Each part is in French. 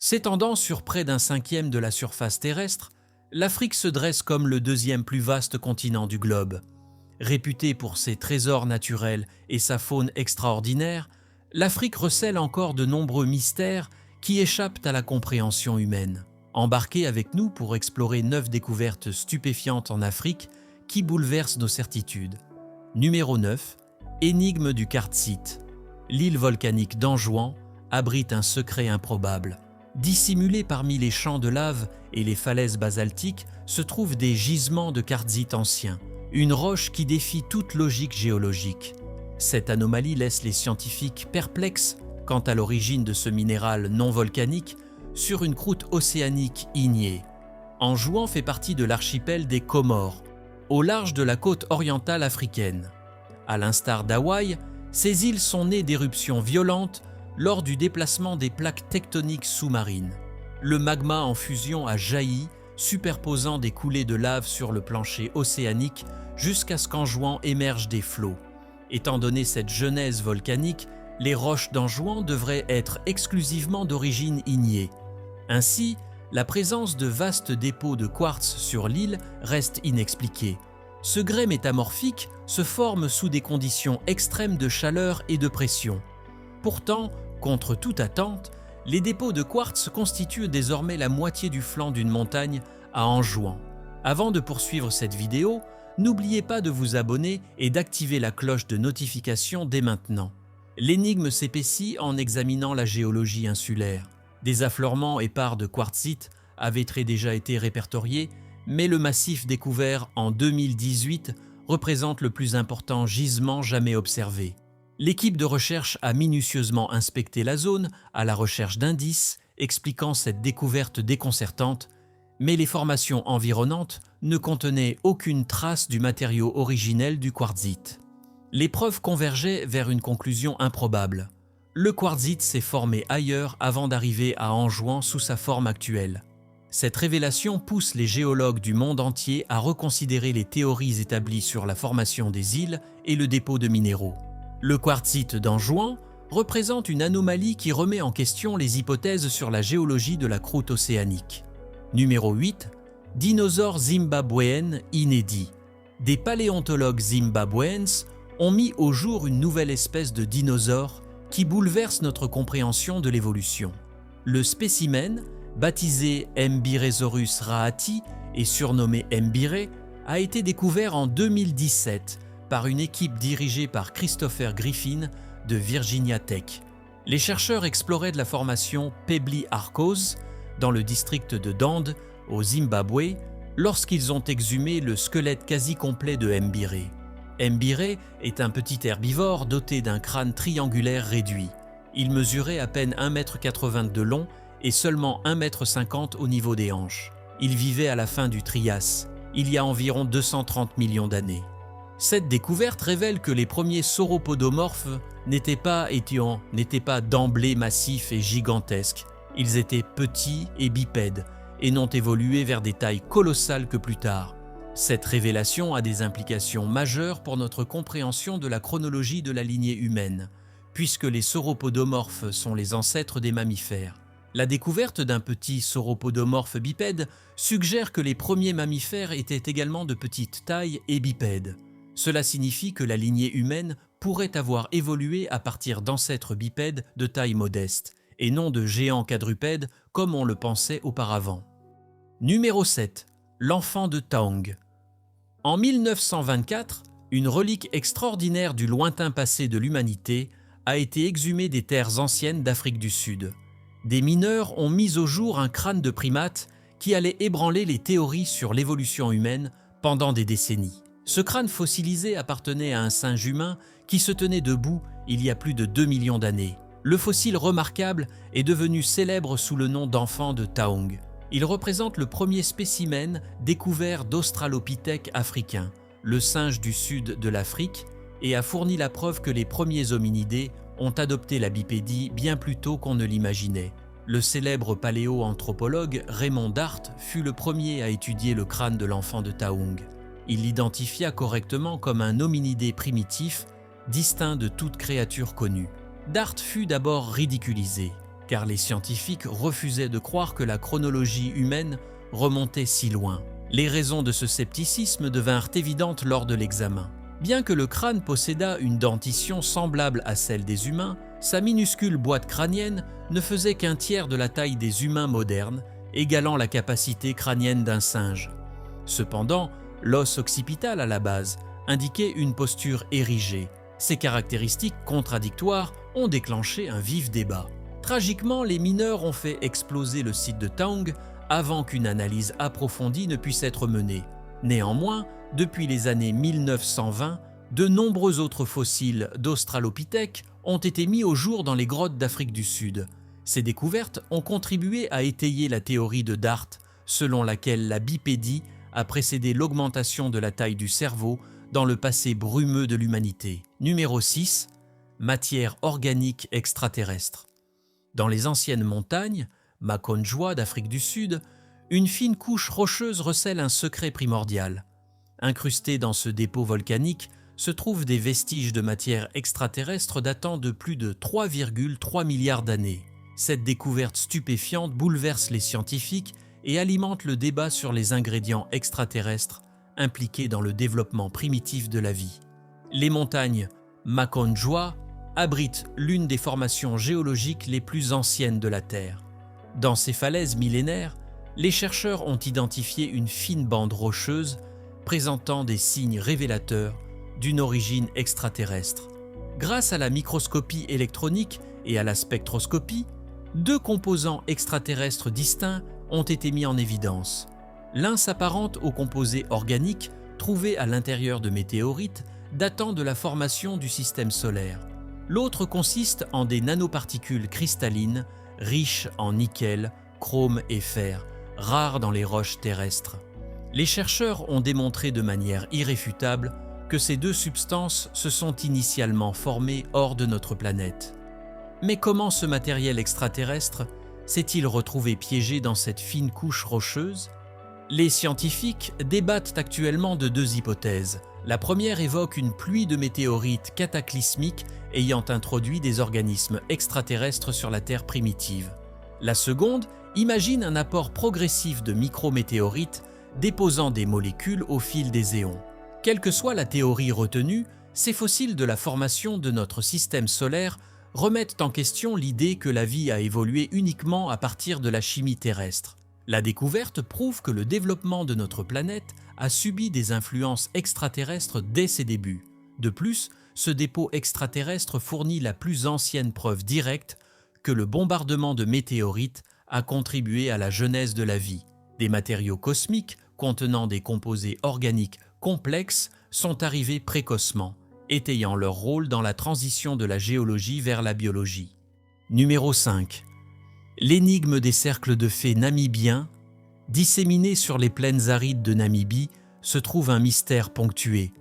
S'étendant sur près d'un cinquième de la surface terrestre, l'Afrique se dresse comme le deuxième plus vaste continent du globe. Réputée pour ses trésors naturels et sa faune extraordinaire, l'Afrique recèle encore de nombreux mystères qui échappent à la compréhension humaine. Embarquez avec nous pour explorer 9 découvertes stupéfiantes en Afrique qui bouleversent nos certitudes. Numéro 9. Énigme du quartzite. L'île volcanique d'Anjouan abrite un secret improbable. Dissimulés parmi les champs de lave et les falaises basaltiques se trouvent des gisements de quartzite anciens, une roche qui défie toute logique géologique. Cette anomalie laisse les scientifiques perplexes quant à l'origine de ce minéral non volcanique sur une croûte océanique ignée. Anjouan fait partie de l'archipel des Comores, au large de la côte orientale africaine. À l'instar d'Hawaï, ces îles sont nées d'éruptions violentes lors du déplacement des plaques tectoniques sous-marines. Le magma en fusion a jailli, superposant des coulées de lave sur le plancher océanique jusqu'à ce qu'Anjouan émerge des flots. Étant donné cette genèse volcanique, les roches d'Anjouan devraient être exclusivement d'origine ignée. Ainsi, la présence de vastes dépôts de quartz sur l'île reste inexpliquée. Ce grès métamorphique se forme sous des conditions extrêmes de chaleur et de pression. Pourtant, contre toute attente, les dépôts de quartz constituent désormais la moitié du flanc d'une montagne à Anjouan. Avant de poursuivre cette vidéo, n'oubliez pas de vous abonner et d'activer la cloche de notification dès maintenant. L'énigme s'épaissit en examinant la géologie insulaire. Des affleurements épars de quartzite avaient déjà été répertoriés, mais le massif découvert en 2018 représente le plus important gisement jamais observé. L'équipe de recherche a minutieusement inspecté la zone à la recherche d'indices expliquant cette découverte déconcertante, mais les formations environnantes ne contenaient aucune trace du matériau originel du quartzite. Les preuves convergeaient vers une conclusion improbable. Le quartzite s'est formé ailleurs avant d'arriver à Anjouan sous sa forme actuelle. Cette révélation pousse les géologues du monde entier à reconsidérer les théories établies sur la formation des îles et le dépôt de minéraux. Le quartzite d'Anjouan représente une anomalie qui remet en question les hypothèses sur la géologie de la croûte océanique. Numéro 8. Dinosaures zimbabwéennes inédits. Des paléontologues zimbabwéens ont mis au jour une nouvelle espèce de dinosaure qui bouleverse notre compréhension de l'évolution. Le spécimen, baptisé Mbiresaurus raati et surnommé Mbire, a été découvert en 2017 par une équipe dirigée par Christopher Griffin de Virginia Tech. Les chercheurs exploraient de la formation Pebbly Arkose dans le district de Dande, au Zimbabwe, lorsqu'ils ont exhumé le squelette quasi complet de Mbire. Mbire est un petit herbivore doté d'un crâne triangulaire réduit. Il mesurait à peine 1,80 m de long et seulement 1,50 m au niveau des hanches. Il vivait à la fin du Trias, il y a environ 230 millions d'années. Cette découverte révèle que les premiers sauropodomorphes n'étaient pas d'emblée massifs et gigantesques. Ils étaient petits et bipèdes et n'ont évolué vers des tailles colossales que plus tard. Cette révélation a des implications majeures pour notre compréhension de la chronologie de la lignée humaine, puisque les sauropodomorphes sont les ancêtres des mammifères. La découverte d'un petit sauropodomorphe bipède suggère que les premiers mammifères étaient également de petite taille et bipèdes. Cela signifie que la lignée humaine pourrait avoir évolué à partir d'ancêtres bipèdes de taille modeste, et non de géants quadrupèdes comme on le pensait auparavant. Numéro 7. L'enfant de Taung. En 1924, une relique extraordinaire du lointain passé de l'humanité a été exhumée des terres anciennes d'Afrique du Sud. Des mineurs ont mis au jour un crâne de primate qui allait ébranler les théories sur l'évolution humaine pendant des décennies. Ce crâne fossilisé appartenait à un singe humain qui se tenait debout il y a plus de 2 millions d'années. Le fossile remarquable est devenu célèbre sous le nom d'enfant de Taung. Il représente le premier spécimen découvert d'Australopithèque africain, le singe du sud de l'Afrique, et a fourni la preuve que les premiers hominidés ont adopté la bipédie bien plus tôt qu'on ne l'imaginait. Le célèbre paléoanthropologue Raymond Dart fut le premier à étudier le crâne de l'enfant de Taung. Il l'identifia correctement comme un hominidé primitif, distinct de toute créature connue. Dart fut d'abord ridiculisé. car les scientifiques refusaient de croire que la chronologie humaine remontait si loin. Les raisons de ce scepticisme devinrent évidentes lors de l'examen. Bien que le crâne possédât une dentition semblable à celle des humains, sa minuscule boîte crânienne ne faisait qu'un tiers de la taille des humains modernes, égalant la capacité crânienne d'un singe. Cependant, l'os occipital à la base indiquait une posture érigée. Ces caractéristiques contradictoires ont déclenché un vif débat. Tragiquement, les mineurs ont fait exploser le site de Taung avant qu'une analyse approfondie ne puisse être menée. Néanmoins, depuis les années 1920, de nombreux autres fossiles d'Australopithèques ont été mis au jour dans les grottes d'Afrique du Sud. Ces découvertes ont contribué à étayer la théorie de Dart, selon laquelle la bipédie a précédé l'augmentation de la taille du cerveau dans le passé brumeux de l'humanité. Numéro 6. Matière organique extraterrestre. Dans les anciennes montagnes, Makonjwa d'Afrique du Sud, une fine couche rocheuse recèle un secret primordial. Incrustés dans ce dépôt volcanique se trouvent des vestiges de matière extraterrestre datant de plus de 3,3 milliards d'années. Cette découverte stupéfiante bouleverse les scientifiques et alimente le débat sur les ingrédients extraterrestres impliqués dans le développement primitif de la vie. Les montagnes Makonjwa abritent l'une des formations géologiques les plus anciennes de la Terre. Dans ces falaises millénaires, les chercheurs ont identifié une fine bande rocheuse présentant des signes révélateurs d'une origine extraterrestre. Grâce à la microscopie électronique et à la spectroscopie, deux composants extraterrestres distincts ont été mis en évidence. L'un s'apparente aux composés organiques trouvés à l'intérieur de météorites datant de la formation du système solaire. L'autre consiste en des nanoparticules cristallines riches en nickel, chrome et fer, rares dans les roches terrestres. Les chercheurs ont démontré de manière irréfutable que ces deux substances se sont initialement formées hors de notre planète. Mais comment ce matériel extraterrestre s'est-il retrouvé piégé dans cette fine couche rocheuse? Les scientifiques débattent actuellement de deux hypothèses. La première évoque une pluie de météorites cataclysmiques ayant introduit des organismes extraterrestres sur la Terre primitive. La seconde imagine un apport progressif de micrométéorites déposant des molécules au fil des éons. Quelle que soit la théorie retenue, ces fossiles de la formation de notre système solaire remettent en question l'idée que la vie a évolué uniquement à partir de la chimie terrestre. La découverte prouve que le développement de notre planète a subi des influences extraterrestres dès ses débuts. De plus, ce dépôt extraterrestre fournit la plus ancienne preuve directe que le bombardement de météorites a contribué à la genèse de la vie. Des matériaux cosmiques contenant des composés organiques complexes sont arrivés précocement, étayant leur rôle dans la transition de la géologie vers la biologie. Numéro 5. L'énigme des cercles de fées namibiens. Disséminés sur les plaines arides de Namibie se trouve un mystère ponctué.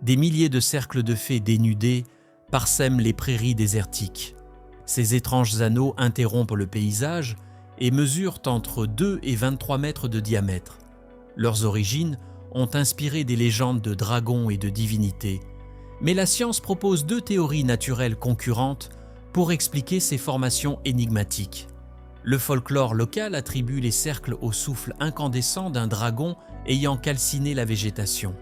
Des milliers de cercles de fées dénudés parsèment les prairies désertiques. Ces étranges anneaux interrompent le paysage et mesurent entre 2 et 23 mètres de diamètre. Leurs origines ont inspiré des légendes de dragons et de divinités, mais la science propose deux théories naturelles concurrentes pour expliquer ces formations énigmatiques. Le folklore local attribue les cercles au souffle incandescent d'un dragon ayant calciné la végétation.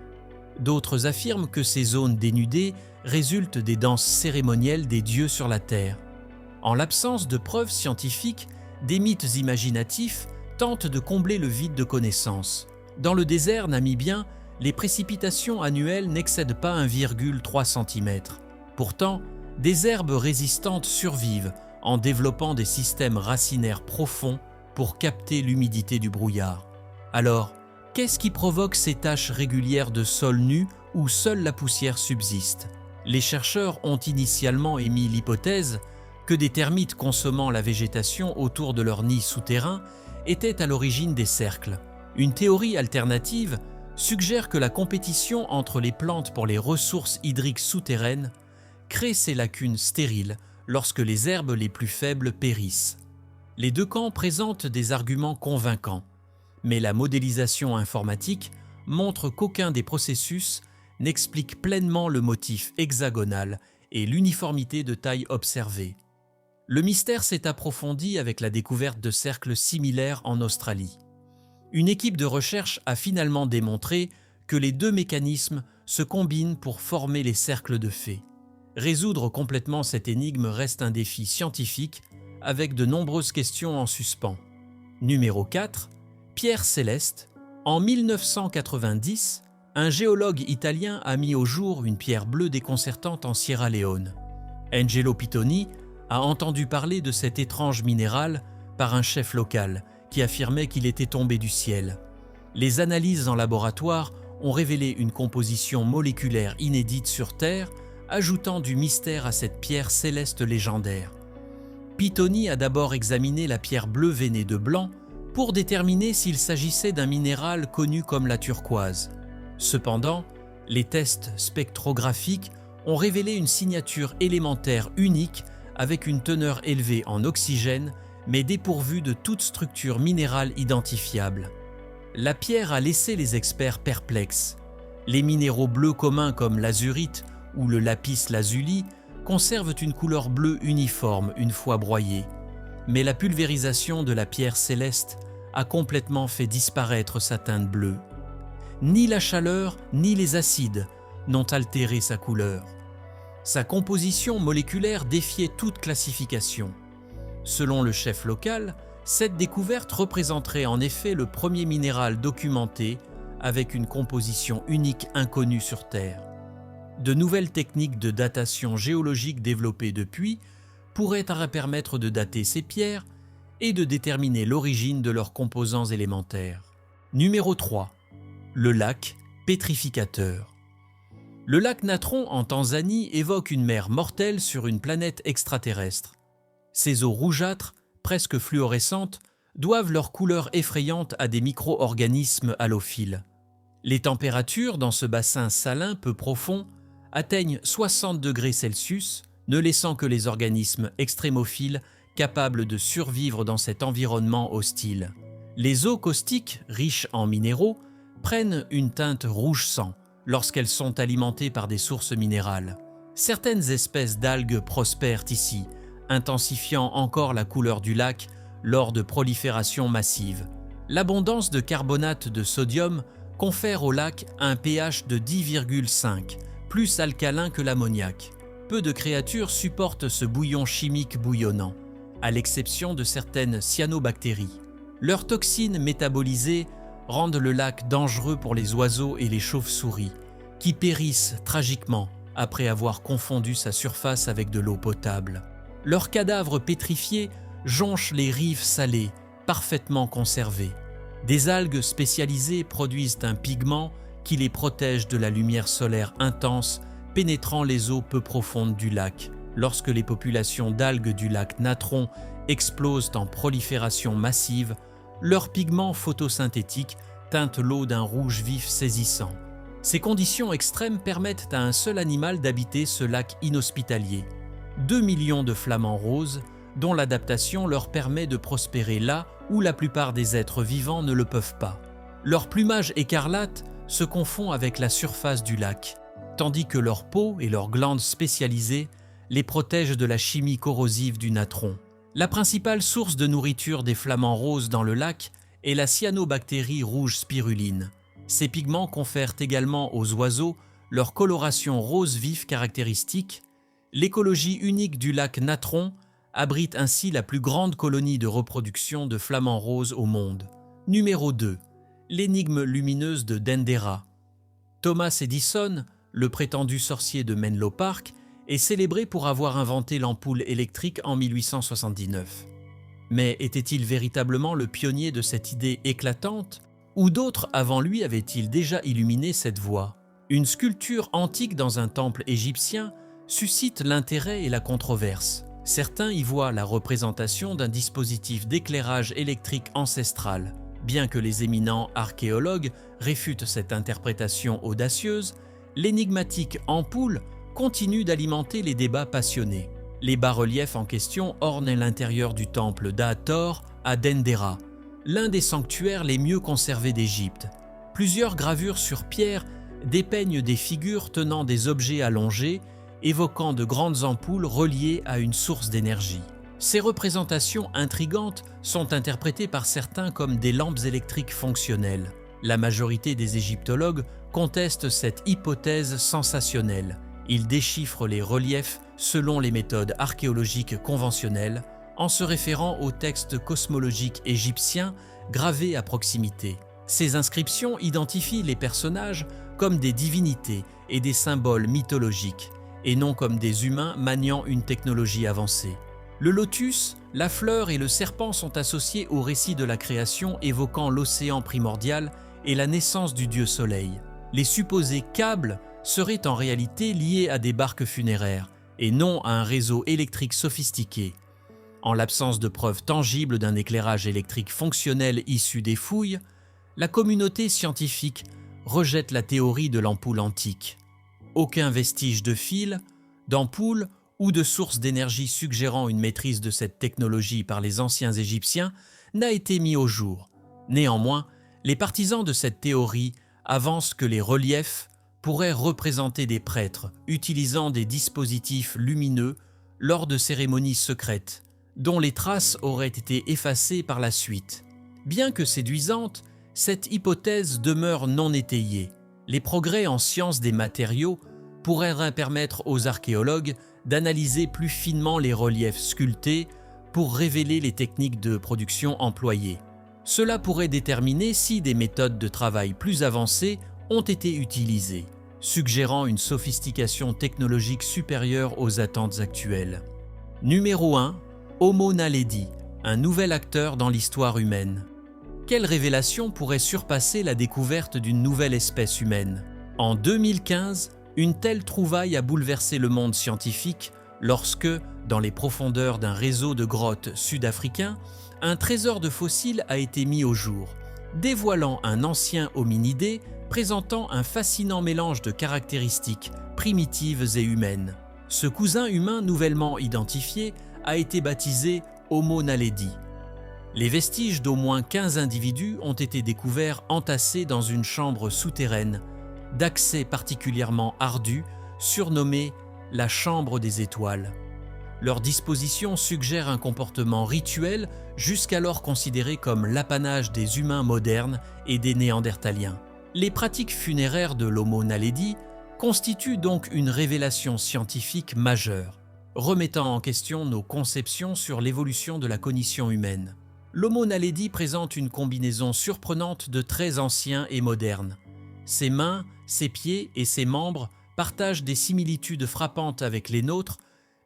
D'autres affirment que ces zones dénudées résultent des danses cérémonielles des dieux sur la terre. En l'absence de preuves scientifiques, des mythes imaginatifs tentent de combler le vide de connaissances. Dans le désert namibien, les précipitations annuelles n'excèdent pas 1,3 cm. Pourtant, des herbes résistantes survivent en développant des systèmes racinaires profonds pour capter l'humidité du brouillard. Alors, qu'est-ce qui provoque ces taches régulières de sol nu où seule la poussière subsiste? Les chercheurs ont initialement émis l'hypothèse que des termites consommant la végétation autour de leur nid souterrain étaient à l'origine des cercles. Une théorie alternative suggère que la compétition entre les plantes pour les ressources hydriques souterraines crée ces lacunes stériles lorsque les herbes les plus faibles périssent. Les deux camps présentent des arguments convaincants, mais la modélisation informatique montre qu'aucun des processus n'explique pleinement le motif hexagonal et l'uniformité de taille observée. Le mystère s'est approfondi avec la découverte de cercles similaires en Australie. Une équipe de recherche a finalement démontré que les deux mécanismes se combinent pour former les cercles de fées. Résoudre complètement cette énigme reste un défi scientifique avec de nombreuses questions en suspens. Numéro 4. Pierre céleste. En 1990, un géologue italien a mis au jour une pierre bleue déconcertante en Sierra Leone. Angelo Pitoni a entendu parler de cet étrange minéral par un chef local qui affirmait qu'il était tombé du ciel. Les analyses en laboratoire ont révélé une composition moléculaire inédite sur Terre, ajoutant du mystère à cette pierre céleste légendaire. Pitoni a d'abord examiné la pierre bleue veinée de blanc pour déterminer s'il s'agissait d'un minéral connu comme la turquoise. Cependant, les tests spectrographiques ont révélé une signature élémentaire unique avec une teneur élevée en oxygène, mais dépourvue de toute structure minérale identifiable. La pierre a laissé les experts perplexes. Les minéraux bleus communs comme l'azurite ou le lapis lazuli conservent une couleur bleue uniforme une fois broyés. Mais la pulvérisation de la pierre céleste a complètement fait disparaître sa teinte bleue. Ni la chaleur ni les acides n'ont altéré sa couleur. Sa composition moléculaire défiait toute classification. Selon le chef local, cette découverte représenterait en effet le premier minéral documenté avec une composition unique inconnue sur Terre. De nouvelles techniques de datation géologique développées depuis pourraient permettre de dater ces pierres et de déterminer l'origine de leurs composants élémentaires. Numéro 3. Le lac pétrificateur. Le lac Natron en Tanzanie évoque une mer mortelle sur une planète extraterrestre. Ces eaux rougeâtres, presque fluorescentes, doivent leur couleur effrayante à des micro-organismes halophiles. Les températures dans ce bassin salin peu profond atteignent 60 degrés Celsius, ne laissant que les organismes extrémophiles capables de survivre dans cet environnement hostile. Les eaux caustiques, riches en minéraux, prennent une teinte rouge sang lorsqu'elles sont alimentées par des sources minérales. Certaines espèces d'algues prospèrent ici, intensifiant encore la couleur du lac lors de prolifération massive. L'abondance de carbonate de sodium confère au lac un pH de 10,5, plus alcalin que l'ammoniac. Peu de créatures supportent ce bouillon chimique bouillonnant, à l'exception de certaines cyanobactéries. Leurs toxines métabolisées rendent le lac dangereux pour les oiseaux et les chauves-souris, qui périssent tragiquement après avoir confondu sa surface avec de l'eau potable. Leurs cadavres pétrifiés jonchent les rives salées, parfaitement conservées. Des algues spécialisées produisent un pigment qui les protège de la lumière solaire intense pénétrant les eaux peu profondes du lac. Lorsque les populations d'algues du lac Natron explosent en prolifération massive, leurs pigments photosynthétiques teintent l'eau d'un rouge vif saisissant. Ces conditions extrêmes permettent à un seul animal d'habiter ce lac inhospitalier. 2 millions de flamants roses, dont l'adaptation leur permet de prospérer là où la plupart des êtres vivants ne le peuvent pas. Leur plumage écarlate se confond avec la surface du lac, tandis que leur peau et leurs glandes spécialisées les protègent de la chimie corrosive du natron. La principale source de nourriture des flamants roses dans le lac est la cyanobactérie rouge spiruline. Ces pigments confèrent également aux oiseaux leur coloration rose vif caractéristique. L'écologie unique du lac Natron abrite ainsi la plus grande colonie de reproduction de flamants roses au monde. Numéro 2. L'énigme lumineuse de Dendera. Thomas Edison, le prétendu sorcier de Menlo Park, est célébré pour avoir inventé l'ampoule électrique en 1879. Mais était-il véritablement le pionnier de cette idée éclatante, ou d'autres avant lui avaient-ils déjà illuminé cette voie? Une sculpture antique dans un temple égyptien suscite l'intérêt et la controverse. Certains y voient la représentation d'un dispositif d'éclairage électrique ancestral. Bien que les éminents archéologues réfutent cette interprétation audacieuse, l'énigmatique ampoule continue d'alimenter les débats passionnés. Les bas-reliefs en question ornent l'intérieur du temple d'Hathor à Dendera, l'un des sanctuaires les mieux conservés d'Égypte. Plusieurs gravures sur pierre dépeignent des figures tenant des objets allongés, évoquant de grandes ampoules reliées à une source d'énergie. Ces représentations intrigantes sont interprétées par certains comme des lampes électriques fonctionnelles. La majorité des égyptologues contestent cette hypothèse sensationnelle. Ils déchiffrent les reliefs selon les méthodes archéologiques conventionnelles, en se référant aux textes cosmologiques égyptiens gravés à proximité. Ces inscriptions identifient les personnages comme des divinités et des symboles mythologiques, et non comme des humains maniant une technologie avancée. Le lotus, la fleur et le serpent sont associés au récit de la création évoquant l'océan primordial et la naissance du dieu soleil. Les supposés câbles seraient en réalité liés à des barques funéraires et non à un réseau électrique sophistiqué. En l'absence de preuves tangibles d'un éclairage électrique fonctionnel issu des fouilles, la communauté scientifique rejette la théorie de l'ampoule antique. Aucun vestige de fil, d'ampoule ou de source d'énergie suggérant une maîtrise de cette technologie par les anciens Égyptiens n'a été mis au jour. Néanmoins, les partisans de cette théorie avancent que les reliefs pourraient représenter des prêtres utilisant des dispositifs lumineux lors de cérémonies secrètes, dont les traces auraient été effacées par la suite. Bien que séduisante, cette hypothèse demeure non étayée. Les progrès en sciences des matériaux pourraient permettre aux archéologues d'analyser plus finement les reliefs sculptés pour révéler les techniques de production employées. Cela pourrait déterminer si des méthodes de travail plus avancées ont été utilisées, suggérant une sophistication technologique supérieure aux attentes actuelles. Numéro 1. Homo naledi, un nouvel acteur dans l'histoire humaine. Quelle révélation pourrait surpasser la découverte d'une nouvelle espèce humaine? En 2015, une telle trouvaille a bouleversé le monde scientifique lorsque, dans les profondeurs d'un réseau de grottes sud-africain, un trésor de fossiles a été mis au jour, dévoilant un ancien hominidé présentant un fascinant mélange de caractéristiques primitives et humaines. Ce cousin humain nouvellement identifié a été baptisé Homo naledi. Les vestiges d'au moins 15 individus ont été découverts entassés dans une chambre souterraine, d'accès particulièrement ardu, surnommée la chambre des étoiles. Leur disposition suggère un comportement rituel jusqu'alors considéré comme l'apanage des humains modernes et des néandertaliens. Les pratiques funéraires de l'Homo naledi constituent donc une révélation scientifique majeure, remettant en question nos conceptions sur l'évolution de la cognition humaine. L'Homo naledi présente une combinaison surprenante de traits anciens et modernes. Ses mains, ses pieds et ses membres partagent des similitudes frappantes avec les nôtres,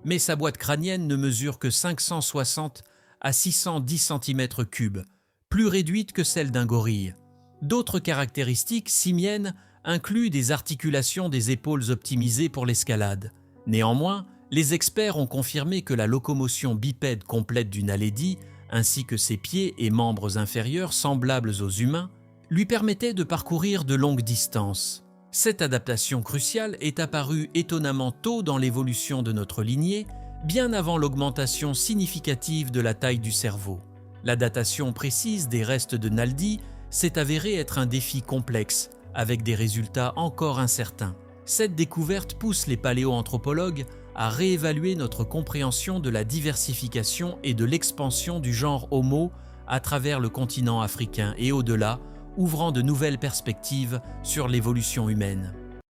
mais sa boîte crânienne ne mesure que 560 à 610 cm3, plus réduite que celle d'un gorille. D'autres caractéristiques simiennes incluent des articulations des épaules optimisées pour l'escalade. Néanmoins, les experts ont confirmé que la locomotion bipède complète du naledi, ainsi que ses pieds et membres inférieurs semblables aux humains, lui permettait de parcourir de longues distances. Cette adaptation cruciale est apparue étonnamment tôt dans l'évolution de notre lignée, bien avant l'augmentation significative de la taille du cerveau. La datation précise des restes de Naledi s'est avérée être un défi complexe, avec des résultats encore incertains. Cette découverte pousse les paléoanthropologues à réévaluer notre compréhension de la diversification et de l'expansion du genre Homo à travers le continent africain et au-delà, ouvrant de nouvelles perspectives sur l'évolution humaine.